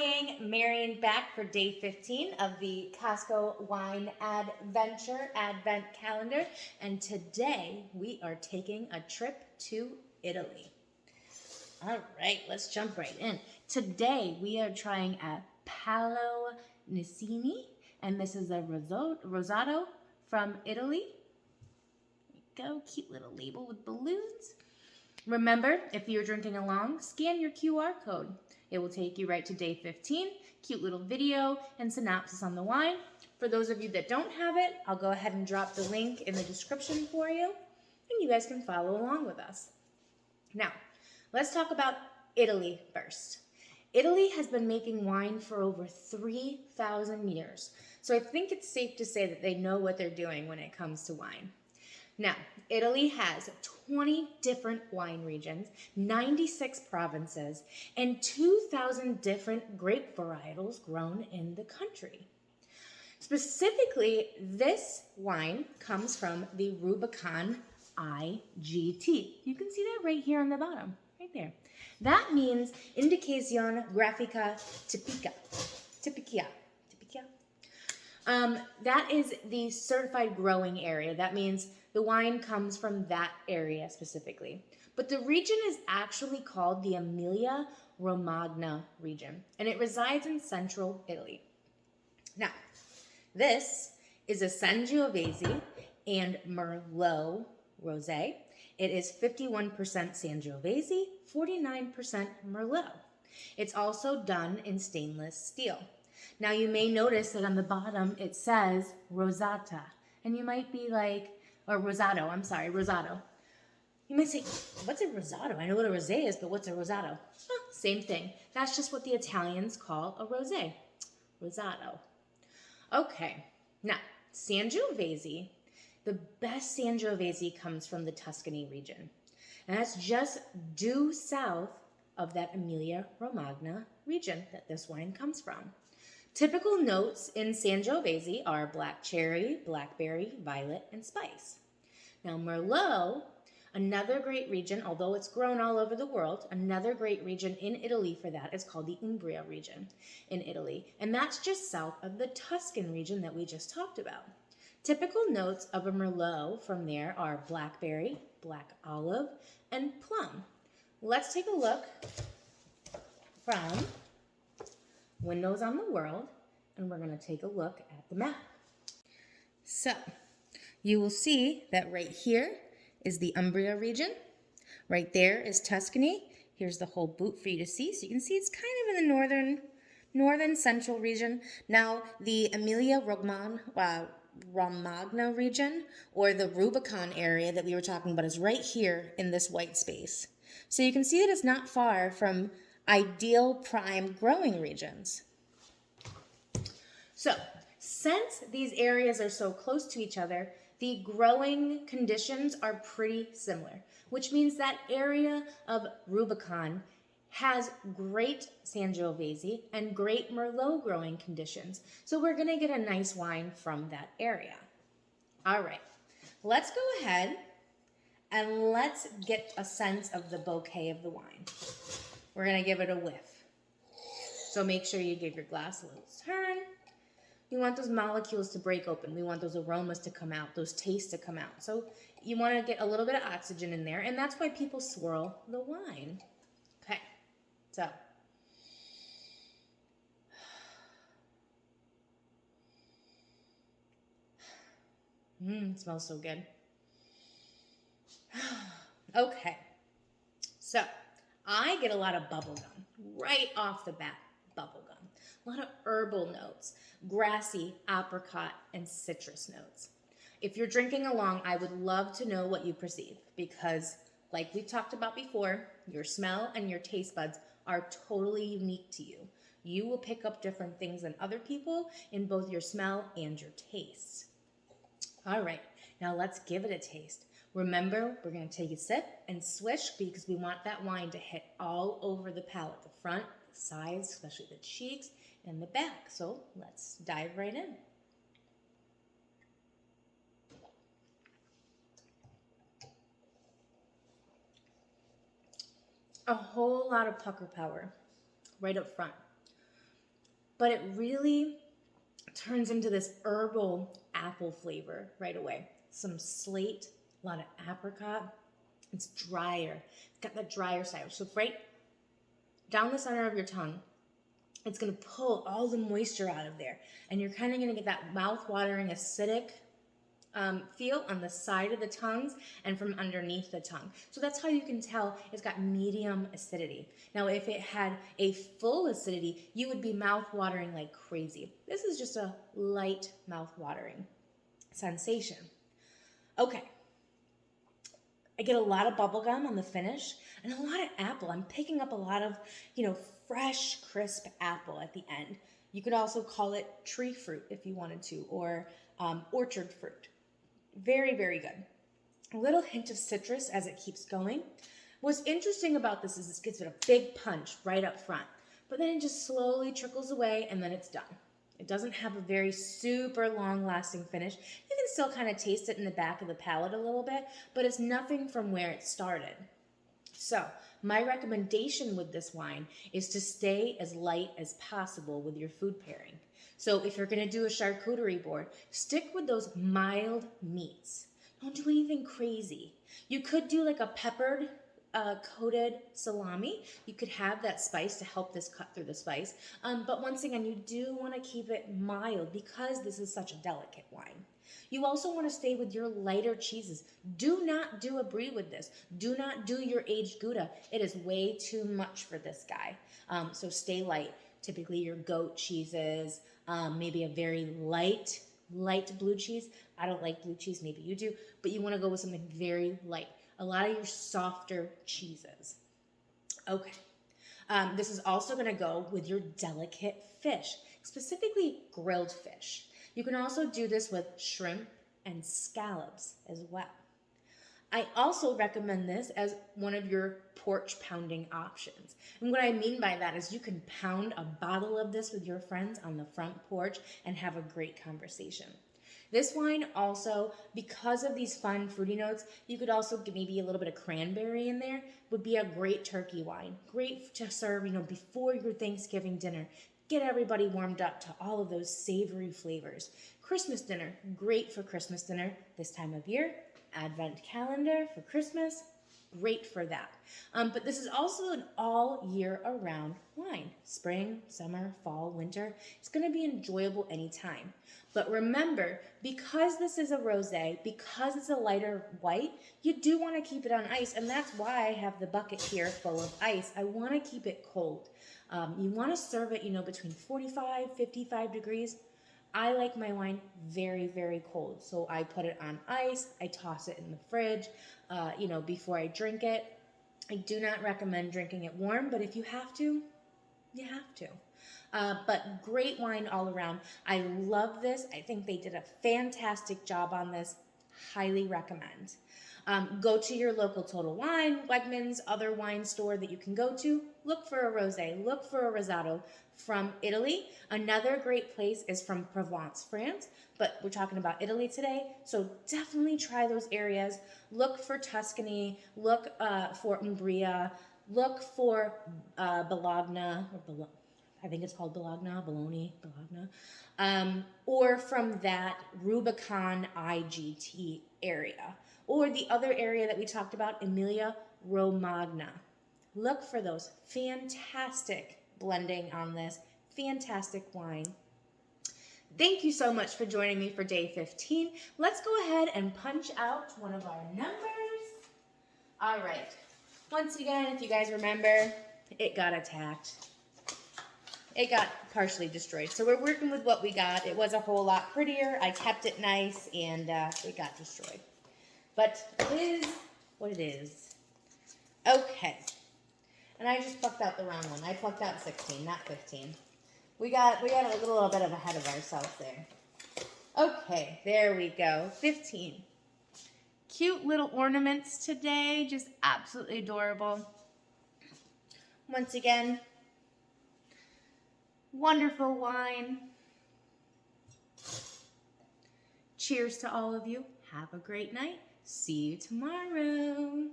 gang, Marion back for day 15 of the Costco Wine Advent-ure Advent Calendar, and today we are taking a trip to Italy. All right, let's jump right in. Today we are trying a Palo Nicini, and this is a Rosato from Italy. There you go, cute little label with balloons. Remember, if you're drinking along, scan your QR code. It will take you right to day 15, cute little video and synopsis on the wine. For those of you that don't have it, I'll go ahead and drop the link in the description for you, and you guys can follow along with us. Now, let's talk about Italy first. Italy has been making wine for over 3,000 years, so I think it's safe to say that they know what they're doing when it comes to wine. Now, Italy has 20 different wine regions, 96 provinces, and 2,000 different grape varietals grown in the country. Specifically, this wine comes from the Rubicon IGT. You can see that right here on the bottom, right there. That means Indicazione Grafica Tipica. That is the certified growing area. That means the wine comes from that area specifically. But the region is actually called the Emilia-Romagna region, and it resides in central Italy. Now, this is a Sangiovese and Merlot rosé. It is 51% Sangiovese, 49% Merlot. It's also done in stainless steel. Now, you may notice that on the bottom it says Rosata, and you might be like, or Rosato, I'm sorry, Rosato. You might say, what's a Rosato? I know what a rosé is, but what's a Rosato? Same thing. That's just what the Italians call a rosé, Rosato. Okay, now, Sangiovese, the best Sangiovese comes from the Tuscany region, and that's just due south of that Emilia-Romagna region that this wine comes from. Typical notes in Sangiovese are black cherry, blackberry, violet, and spice. Now, Merlot, another great region, although it's grown all over the world, another great region in Italy for that is called the Umbria region in Italy, and that's just south of the Tuscan region that we just talked about. Typical notes of a Merlot from there are blackberry, black olive, and plum. Let's take a look from Windows on the World, and we're going to take a look at the map. So, you will see that right here is the Umbria region. Right there is Tuscany. Here's the whole boot for you to see. So you can see it's kind of in the northern central region. Now, the Emilia-Romagna region, or the Rubicon area that we were talking about, is right here in this white space. So you can see that it's not far from ideal prime growing regions. So, since these areas are so close to each other, the growing conditions are pretty similar, which means that area of Rubicon has great Sangiovese and great Merlot growing conditions. So we're going to get a nice wine from that area. All right, let's go ahead and let's get a sense of the bouquet of the wine. We're going to give it a whiff. So make sure you give your glass a little turn. We want those molecules to break open. We want those aromas to come out, those tastes to come out. So you want to get a little bit of oxygen in there, and that's why people swirl the wine. Okay, so. It smells so good. Okay, so I get a lot of bubblegum right off the bat, bubblegum. A lot of herbal notes, grassy, apricot, and citrus notes. If you're drinking along, I would love to know what you perceive because, like we talked about before, your smell and your taste buds are totally unique to you. You will pick up different things than other people in both your smell and your taste. All right, now let's give it a taste. Remember, we're going to take a sip and swish because we want that wine to hit all over the palate, the front, the sides, especially the cheeks, and the back. So let's dive right in. A whole lot of pucker power right up front. but it really turns into this herbal apple flavor right away. Some slate, a lot of apricot. It's drier. It's got that drier side. So right down the center of your tongue, it's going to pull all the moisture out of there. And you're kind of going to get that mouth-watering acidic feel on the side of the tongues and from underneath the tongue. So that's how you can tell it's got medium acidity. Now, if it had a full acidity, you would be mouth-watering like crazy. This is just a light mouth-watering sensation. Okay. I get a lot of bubblegum on the finish and a lot of apple. I'm picking up a lot of, fresh, crisp apple at the end. You could also call it tree fruit if you wanted to, or orchard fruit. Very, very good. A little hint of citrus as it keeps going. What's interesting about this is it gives it a big punch right up front, but then it just slowly trickles away and then it's done. It doesn't have a very super long-lasting finish. You can still kind of taste it in the back of the palate a little bit, but it's nothing from where it started. So my recommendation with this wine is to stay as light as possible with your food pairing. So if you're going to do a charcuterie board, stick with those mild meats. Don't do anything crazy. You could do like a peppered coated salami. You could have that spice to help this cut through the spice. But once again, you do want to keep it mild because this is such a delicate wine. You also want to stay with your lighter cheeses. Do not do a brie with this. Do not do your aged Gouda. It is way too much for this guy. So stay light. Typically your goat cheeses, maybe a very light blue cheese. I don't like blue cheese, maybe you do, but you want to go with something very light. A lot of your softer cheeses. Okay. This is also going to go with your delicate fish, specifically grilled fish. You can also do this with shrimp and scallops as well. I also recommend this as one of your porch pounding options. And what I mean by that is you can pound a bottle of this with your friends on the front porch and have a great conversation. This wine also, because of these fun fruity notes, you could also get maybe a little bit of cranberry in there, would be a great turkey wine. Great to serve, before your Thanksgiving dinner. Get everybody warmed up to all of those savory flavors. Christmas dinner, great for Christmas dinner this time of year. Advent calendar for Christmas, great for that. But this is also an all year around wine. Spring, summer, fall, winter. It's going to be enjoyable anytime. But remember, because this is a rosé, because it's a lighter white, you do want to keep it on ice. And that's why I have the bucket here full of ice. I want to keep it cold. You want to serve it, between 45, 55 degrees. I like my wine very, very cold. So I put it on ice. I toss it in the fridge, before I drink it. I do not recommend drinking it warm, but if you have to, you have to. But great wine all around. I love this. I think they did a fantastic job on this. Highly recommend. Go to your local Total Wine, Wegmans, other wine store that you can go to. Look for a rosé. Look for a Rosato from Italy. Another great place is from Provence, France, but we're talking about Italy today, so definitely try those areas. Look for Tuscany. Look for Umbria. Look for Bologna, I think it's called Bologna, or from that Rubicon IGT area. Or the other area that we talked about, Emilia-Romagna. Look for those. Fantastic blending on this. Fantastic wine. Thank you so much for joining me for day 15. Let's go ahead and punch out one of our numbers. All right. Once again, if you guys remember, it got attacked. It got partially destroyed. So we're working with what we got. It was a whole lot prettier. I kept it nice, and it got destroyed. But it is what it is. Okay. And I just plucked out the wrong one. I plucked out 16, not 15. We got a little bit ahead of ourselves there. Okay, there we go. 15. Cute little ornaments today. Just absolutely adorable. Once again, wonderful wine. Cheers to all of you. Have a great night. See you tomorrow.